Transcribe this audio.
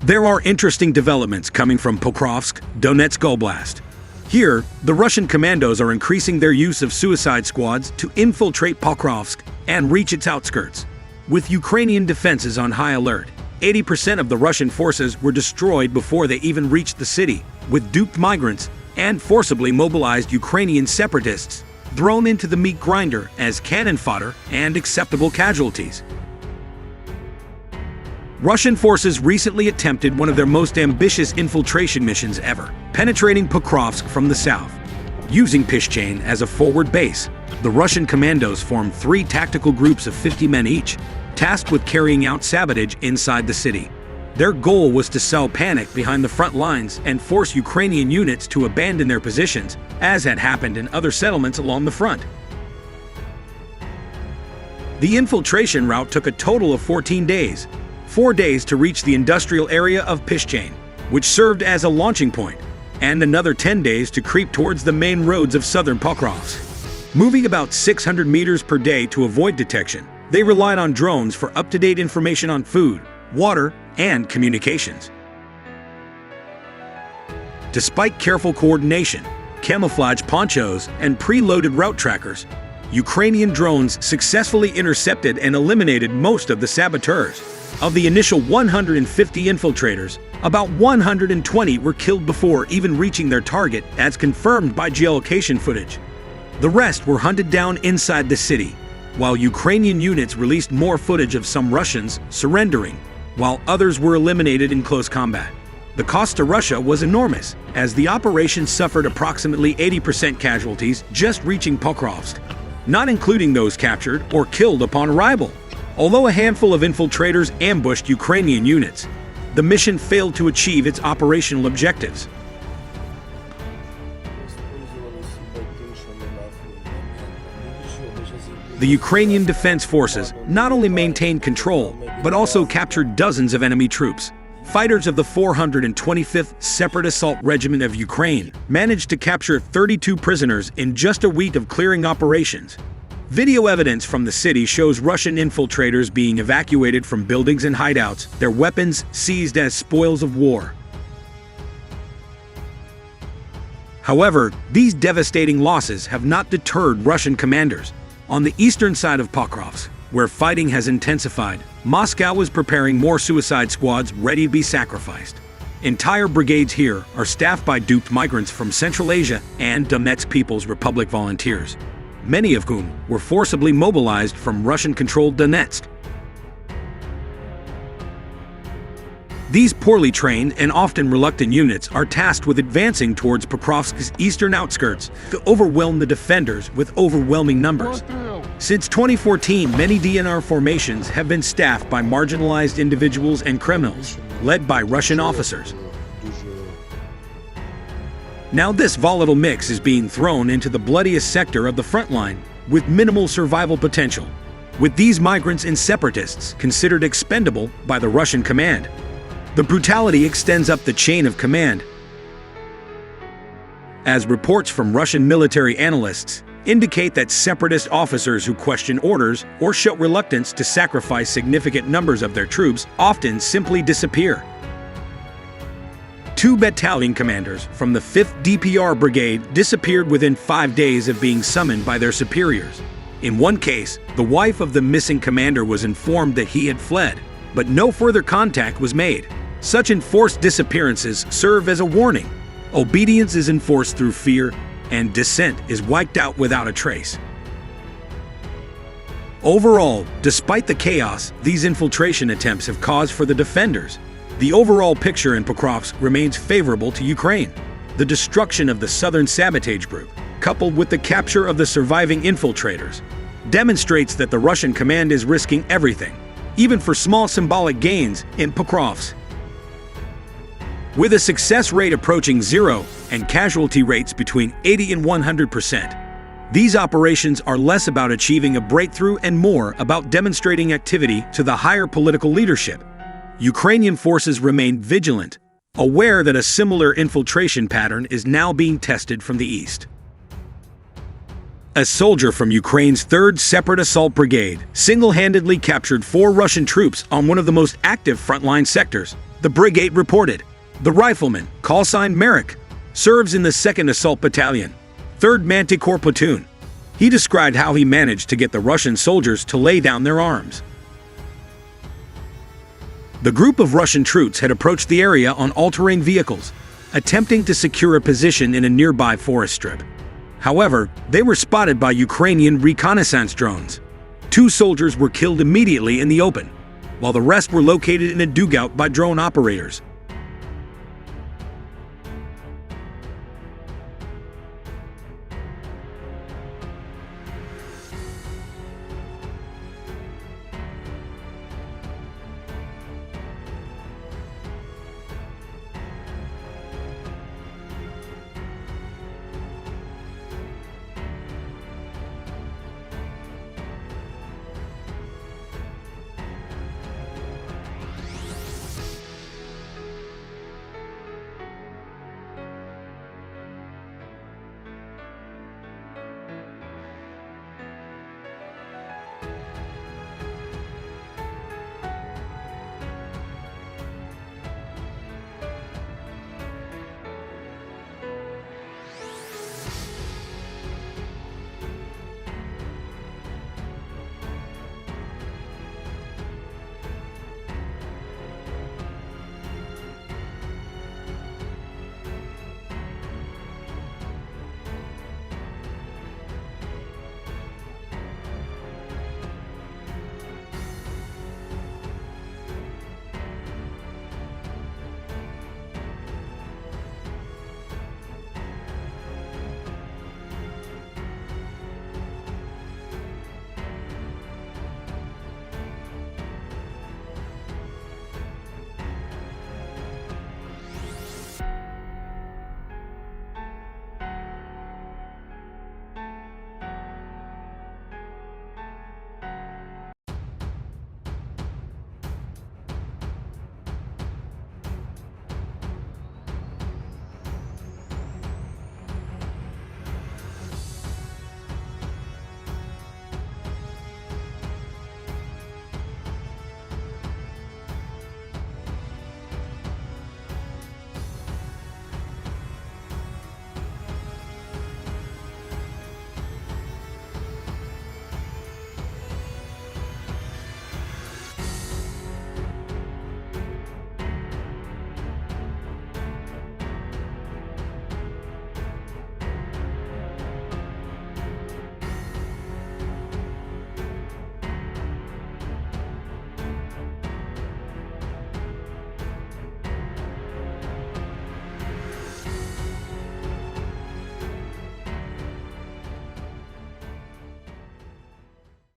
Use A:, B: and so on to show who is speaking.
A: There are interesting developments coming from Pokrovsk, Donetsk Oblast. Here, the Russian commandos are increasing their use of suicide squads to infiltrate Pokrovsk and reach its outskirts. With Ukrainian defenses on high alert, 80% of the Russian forces were destroyed before they even reached the city, with duped migrants and forcibly mobilized Ukrainian separatists thrown into the meat grinder as cannon fodder and acceptable casualties. Russian forces recently attempted one of their most ambitious infiltration missions ever, penetrating Pokrovsk from the south. Using Pishchain as a forward base, the Russian commandos formed 3 tactical groups of 50 men each, tasked with carrying out sabotage inside the city. Their goal was to sow panic behind the front lines and force Ukrainian units to abandon their positions, as had happened in other settlements along the front. The infiltration route took a total of 14 days, 4 days to reach the industrial area of Pishchain, which served as a launching point, and another 10 days to creep towards the main roads of southern Pokrovsk. Moving about 600 meters per day to avoid detection, they relied on drones for up-to-date information on food, water, and communications. Despite careful coordination, camouflage ponchos, and preloaded route trackers, Ukrainian drones successfully intercepted and eliminated most of the saboteurs. Of the initial 150 infiltrators, about 120 were killed before even reaching their target, as confirmed by geolocation footage. The rest were hunted down inside the city, while Ukrainian units released more footage of some Russians surrendering, while others were eliminated in close combat. The cost to Russia was enormous, as the operation suffered approximately 80% casualties just reaching Pokrovsk, not including those captured or killed upon arrival. Although a handful of infiltrators ambushed Ukrainian units, the mission failed to achieve its operational objectives. The Ukrainian Defense Forces not only maintained control, but also captured dozens of enemy troops. Fighters of the 425th Separate Assault Regiment of Ukraine managed to capture 32 prisoners in just a week of clearing operations. Video evidence from the city shows Russian infiltrators being evacuated from buildings and hideouts, their weapons seized as spoils of war. However, these devastating losses have not deterred Russian commanders. On the eastern side of Pokrovsk, where fighting has intensified, Moscow is preparing more suicide squads ready to be sacrificed. Entire brigades here are staffed by duped migrants from Central Asia and Donetsk People's Republic volunteers, many of whom were forcibly mobilized from Russian-controlled Donetsk. These poorly trained and often reluctant units are tasked with advancing towards Pokrovsk's eastern outskirts to overwhelm the defenders with overwhelming numbers. Since 2014, many DNR formations have been staffed by marginalized individuals and criminals, led by Russian officers. Now this volatile mix is being thrown into the bloodiest sector of the front line, with minimal survival potential, with these migrants and separatists considered expendable by the Russian command. The brutality extends up the chain of command, as reports from Russian military analysts indicate that separatist officers who question orders or show reluctance to sacrifice significant numbers of their troops often simply disappear. 2 battalion commanders from the 5th DPR Brigade disappeared within 5 days of being summoned by their superiors. In one case, the wife of the missing commander was informed that he had fled, but no further contact was made. Such enforced disappearances serve as a warning. Obedience is enforced through fear, and dissent is wiped out without a trace. Overall, despite the chaos these infiltration attempts have caused for the defenders, the overall picture in Pokrovsk remains favorable to Ukraine. The destruction of the southern sabotage group, coupled with the capture of the surviving infiltrators, demonstrates that the Russian command is risking everything, even for small symbolic gains in Pokrovsk. With a success rate approaching 0 and casualty rates between 80 and 100%, these operations are less about achieving a breakthrough and more about demonstrating activity to the higher political leadership. Ukrainian forces remain vigilant, aware that a similar infiltration pattern is now being tested from the east. A soldier from Ukraine's 3rd Separate Assault Brigade single-handedly captured 4 Russian troops on one of the most active frontline sectors, The brigade reported. The rifleman, call sign Merrick, serves in the 2nd Assault Battalion, 3rd Manticore Platoon. He described how he managed to get the Russian soldiers to lay down their arms. The group of Russian troops had approached the area on all-terrain vehicles, attempting to secure a position in a nearby forest strip. However, they were spotted by Ukrainian reconnaissance drones. 2 soldiers were killed immediately in the open, while the rest were located in a dugout by drone operators.